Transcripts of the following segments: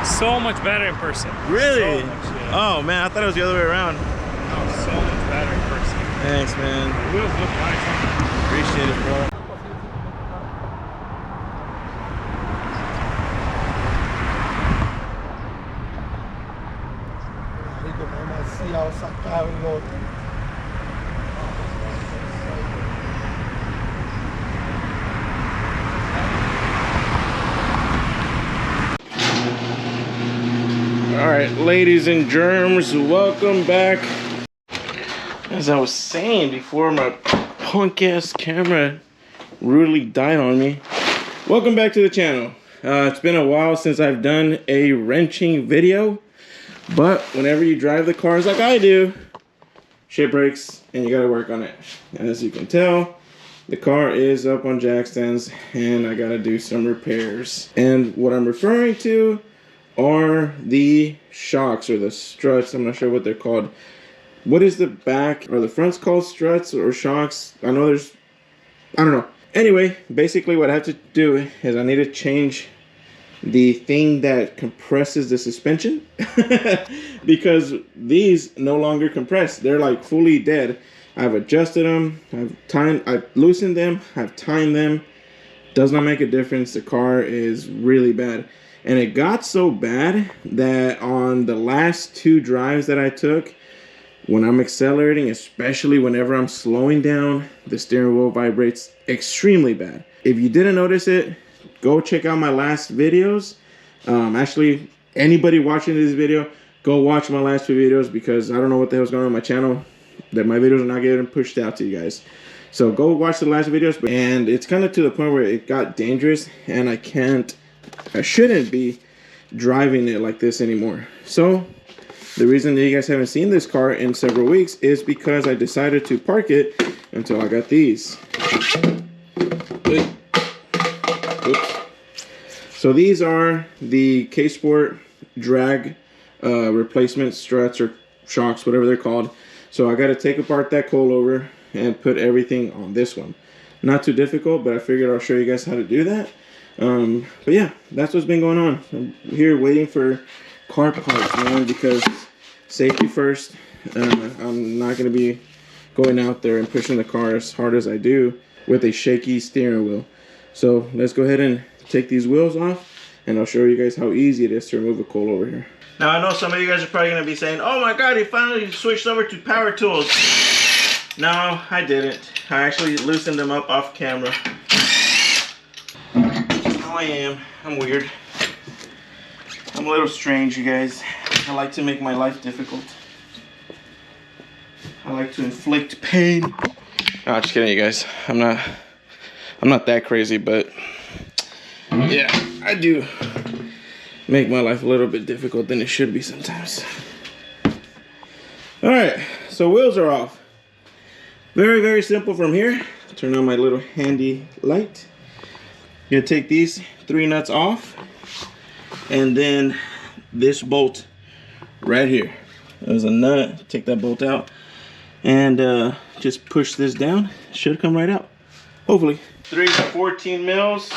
So much better in person. Really? So much, yeah. Oh man, I thought it was the other way around. Oh, so much better in person. Thanks, man. The wheels look nice. Appreciate it, bro. All right, ladies and germs, welcome back. As I was saying before, my punk ass camera rudely died on me. Welcome back to the channel. It's been a while since I've done a wrenching video, but whenever you drive the cars like I do, shit breaks and you gotta work on it. And as you can tell, the car is up on jack stands and I gotta do some repairs. And what I'm referring to are the shocks or the struts. I'm not sure what they're called. What is the back or the front's called struts or shocks? I know there's, I don't know. Anyway, basically what I have to do is I need to change the thing that compresses the suspension because these no longer compress. They're like fully dead. I've adjusted them, I've loosened them, I've timed them. Does not make a difference. The car is really bad. And it got so bad that on the last 2 drives that I took, when I'm accelerating, especially whenever I'm slowing down, the steering wheel vibrates extremely bad. If you didn't notice it, go check out my last videos. Actually, anybody watching this video, go watch my last 2 videos because I don't know what the hell's going on my channel, that my videos are not getting pushed out to you guys. So go watch the last videos. And it's kind of to the point where it got dangerous and I shouldn't be driving it like this anymore. So the reason that you guys haven't seen this car in several weeks is because I decided to park it until I got these. Oops. So these are the K-Sport drag replacement struts or shocks, whatever they're called. So I got to take apart that coilover and put everything on this one. Not too difficult, but I figured I'll show you guys how to do that. But yeah, that's what's been going on. I'm here waiting for car parts, man, because safety first. I'm not going to be going out there and pushing the car as hard as I do with a shaky steering wheel. So let's go ahead and take these wheels off and I'll show you guys how easy it is to remove a coilover here. Now I know some of you guys are probably going to be saying, oh my god, he finally switched over to power tools. No, I didn't. I actually loosened them up off camera. I am. I'm weird. I'm a little strange, you guys. I like to make my life difficult. I like to inflict pain. Oh, just kidding, you guys. I'm not that crazy, but yeah, I do make my life a little bit difficult than it should be sometimes. All right, so wheels are off. Very, very simple from here. Turn on my little handy light. You're gonna take these 3 nuts off and then this bolt right here. There's a nut, take that bolt out and just push this down. Should come right out, hopefully. 3 to 14 mils.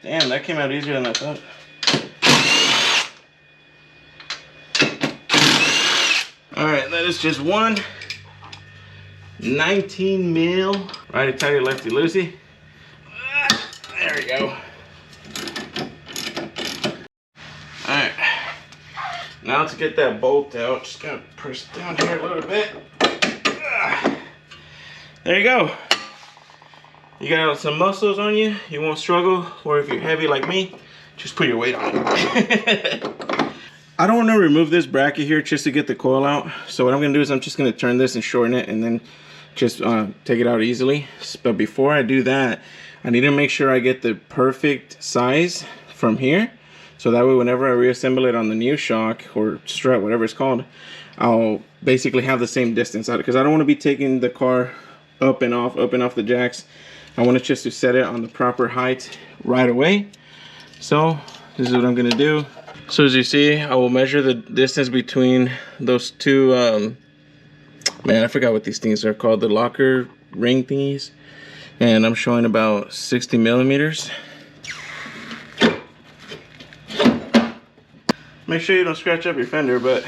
Damn, that came out easier than I thought. All right, that is just one 19 mil. Righty tighty, lefty loosey. There we go. Alright. Now to get that bolt out, just gotta press down here a little bit. There you go. You got some muscles on you, you won't struggle, or if you're heavy like me, just put your weight on it. I don't want to remove this bracket here just to get the coil out. So what I'm gonna do is I'm just gonna turn this and shorten it and then just take it out easily. But before I do that, I need to make sure I get the perfect size from here So that way, whenever I reassemble it on the new shock or strut, whatever it's called, I'll basically have the same distance out, because I don't want to be taking the car up and off the jacks. I want it just to set it on the proper height right away. So this is what I'm gonna do. So as you see, I will measure the distance between those two, man, I forgot what these things are called, the locker ring thingies. And I'm showing about 60 millimeters. Make sure you don't scratch up your fender, but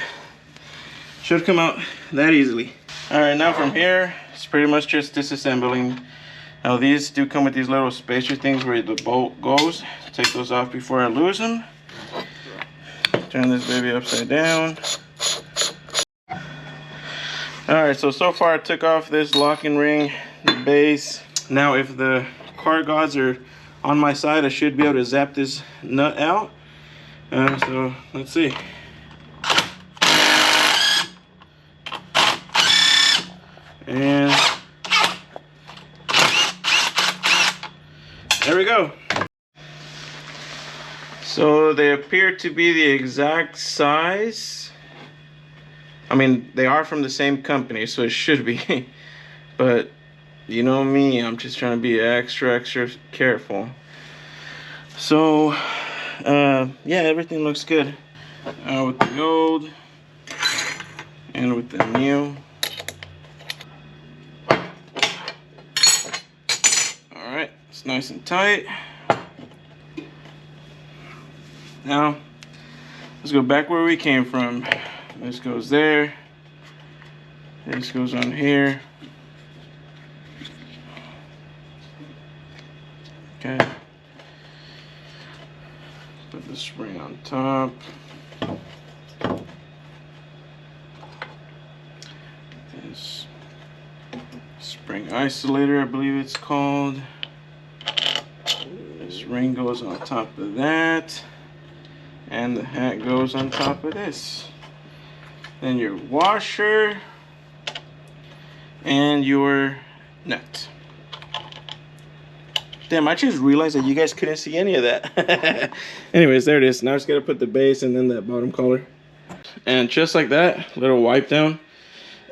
should come out that easily. All right, now from here, it's pretty much just disassembling. Now these do come with these little spacer things where the bolt goes. Take those off before I lose them. Turn this baby upside down. All right, so far I took off this locking ring, the base. Now if the car gods are on my side, I should be able to zap this nut out. So let's see. And there we go. So they appear to be the exact size. I mean, they are from the same company, so it should be. But you know me, I'm just trying to be extra careful. So yeah, everything looks good with the old and with the new. All right, it's nice and tight. Now let's go back where we came from. This goes there, this goes on here. Okay, put the spring on top. This spring isolator, I believe it's called. This ring goes on top of that, and the hat goes on top of this. Then your washer and your nut. Damn, I just realized that you guys couldn't see any of that. Anyways, there it is. Now I just gotta put the base and then that bottom collar. And just like that, little wipe down.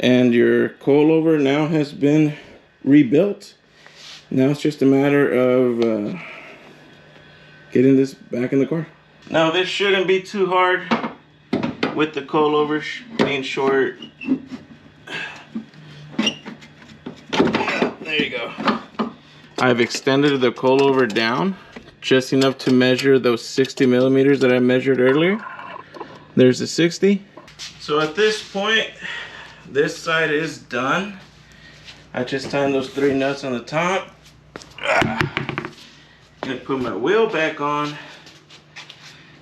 And your coilover now has been rebuilt. Now it's just a matter of getting this back in the car. Now this shouldn't be too hard with the coilover being short. Yeah, there you go. I've extended the coilover down just enough to measure those 60 millimeters that I measured earlier. There's the 60. So at this point, this side is done. I just tightened those 3 nuts on the top. Gonna put my wheel back on.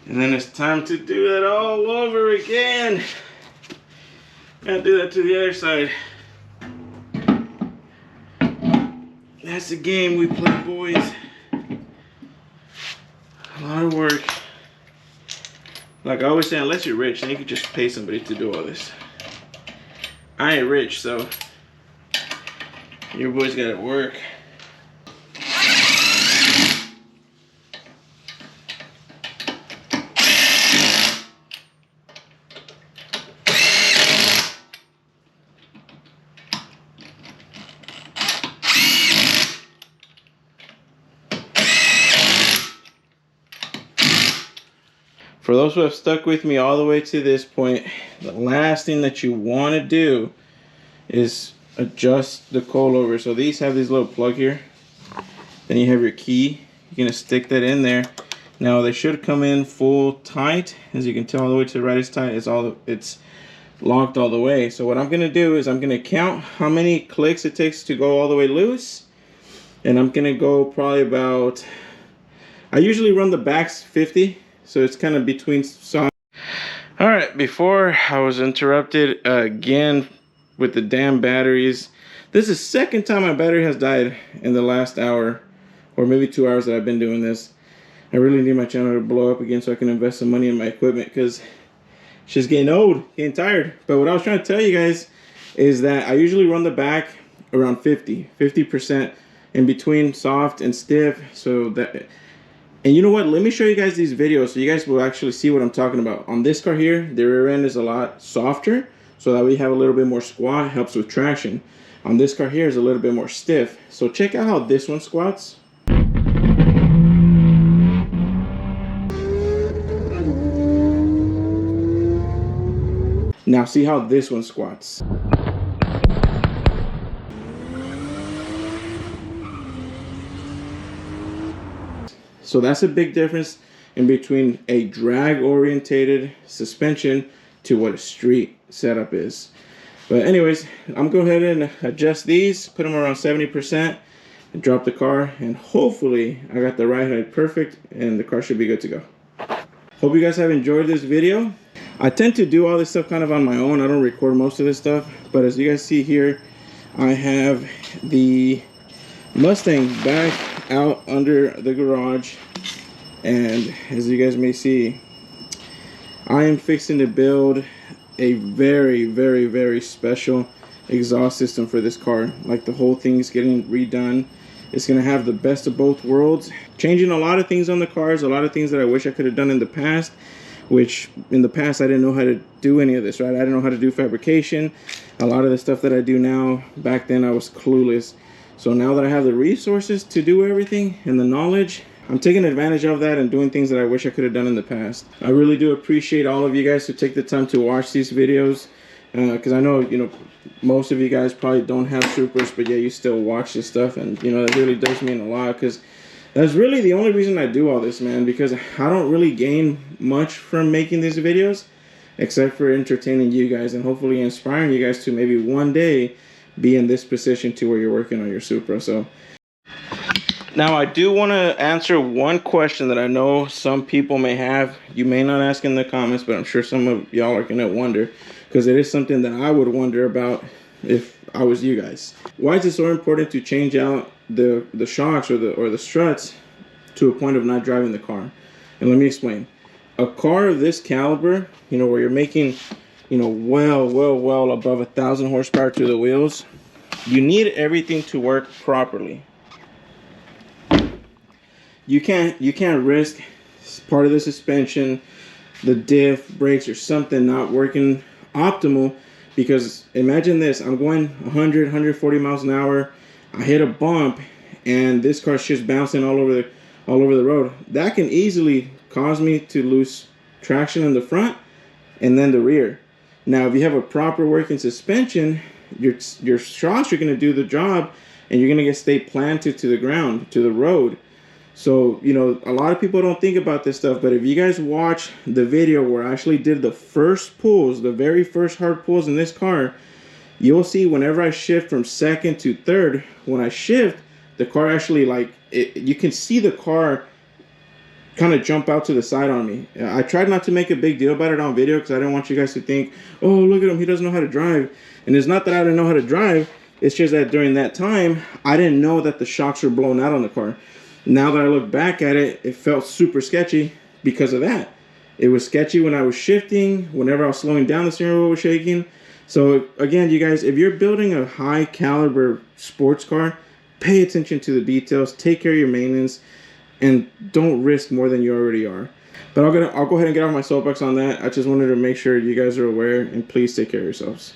And then it's time to do that all over again. Gotta do that to the other side. That's the game we play, boys. A lot of work. Like I always say, unless you're rich, then you can just pay somebody to do all this. I ain't rich, so your boys gotta work. For those who have stuck with me all the way to this point, the last thing that you want to do is adjust the coilover. So these have this little plug here. Then you have your key. You're going to stick that in there. Now they should come in full tight. As you can tell, all the way to the right is tight. It's locked all the way. So what I'm going to do is I'm going to count how many clicks it takes to go all the way loose. And I'm going to go probably about, I usually run the backs 50. So it's kind of between soft. All right, before I was interrupted again with the damn batteries. This is the second time my battery has died in the last hour or maybe 2 hours that I've been doing this. I really need my channel to blow up again so I can invest some money in my equipment because it's just getting old, getting tired. But what I was trying to tell you guys is that I usually run the back around 50% in between soft and stiff, so that And you know what? Let me show you guys these videos so you guys will actually see what I'm talking about. On this car here, the rear end is a lot softer, so that we have a little bit more squat, helps with traction. On this car here is a little bit more stiff. So check out how this one squats. Now see how this one squats. So that's a big difference in between a drag orientated suspension to what a street setup is. But anyways, I'm going to go ahead and adjust these, put them around 70%, and drop the car, and hopefully I got the ride height perfect and the car should be good to go. Hope you guys have enjoyed this video. I tend to do all this stuff kind of on my own. I don't record most of this stuff, but as you guys see here, I have the Mustang back out under the garage, and as you guys may see, I am fixing to build a very special exhaust system for this car. Like, the whole thing's getting redone. It's gonna have the best of both worlds, changing a lot of things on the cars, a lot of things that I wish I could have done in the past, which in the past I didn't know how to do any of this, right? I didn't know how to do fabrication. A lot of the stuff that I do now, back then I was clueless. So now that I have the resources to do everything and the knowledge, I'm taking advantage of that and doing things that I wish I could have done in the past. I really do appreciate all of you guys who take the time to watch these videos, because I know, you know, most of you guys probably don't have Supras, but yeah, you still watch this stuff, and you know, that really does mean a lot, because that's really the only reason I do all this, man, because I don't really gain much from making these videos except for entertaining you guys and hopefully inspiring you guys to maybe one day be in this position to where you're working on your Supra. So now I do want to answer one question that I know some people may have. You may not ask in the comments, but I'm sure some of y'all are going to wonder, because it is something that I would wonder about if I was you guys. Why is it so important to change out the shocks or the struts to a point of not driving the car? And let me explain. A car of this caliber, you know, where you're making, you know, well above 1,000 horsepower to the wheels, you need everything to work properly. You can't risk part of the suspension, the diff, brakes, or something not working optimal, because imagine this: I'm going 100, 140 miles an hour, I hit a bump, and this car's just bouncing all over the road. That can easily cause me to lose traction in the front and then the rear. Now, if you have a proper working suspension, your shocks are going to do the job, and you're going to stay planted to the ground, to the road. So, you know, a lot of people don't think about this stuff, but if you guys watch the video where I actually did the first pulls, the very first hard pulls in this car, you'll see whenever I shift from second to third, when I shift, the car actually, like, you can see the car kind of jump out to the side on me. I tried not to make a big deal about it on video because I didn't want you guys to think, oh, look at him, he doesn't know how to drive. And it's not that I didn't know how to drive, it's just that during that time, I didn't know that the shocks were blown out on the car. Now that I look back at it, it felt super sketchy because of that. It was sketchy when I was shifting, whenever I was slowing down, the steering wheel was shaking. So again, you guys, if you're building a high caliber sports car, pay attention to the details, take care of your maintenance, and don't risk more than you already are. But I'll go ahead and get off my soapbox on that. I just wanted to make sure you guys are aware, and please take care of yourselves.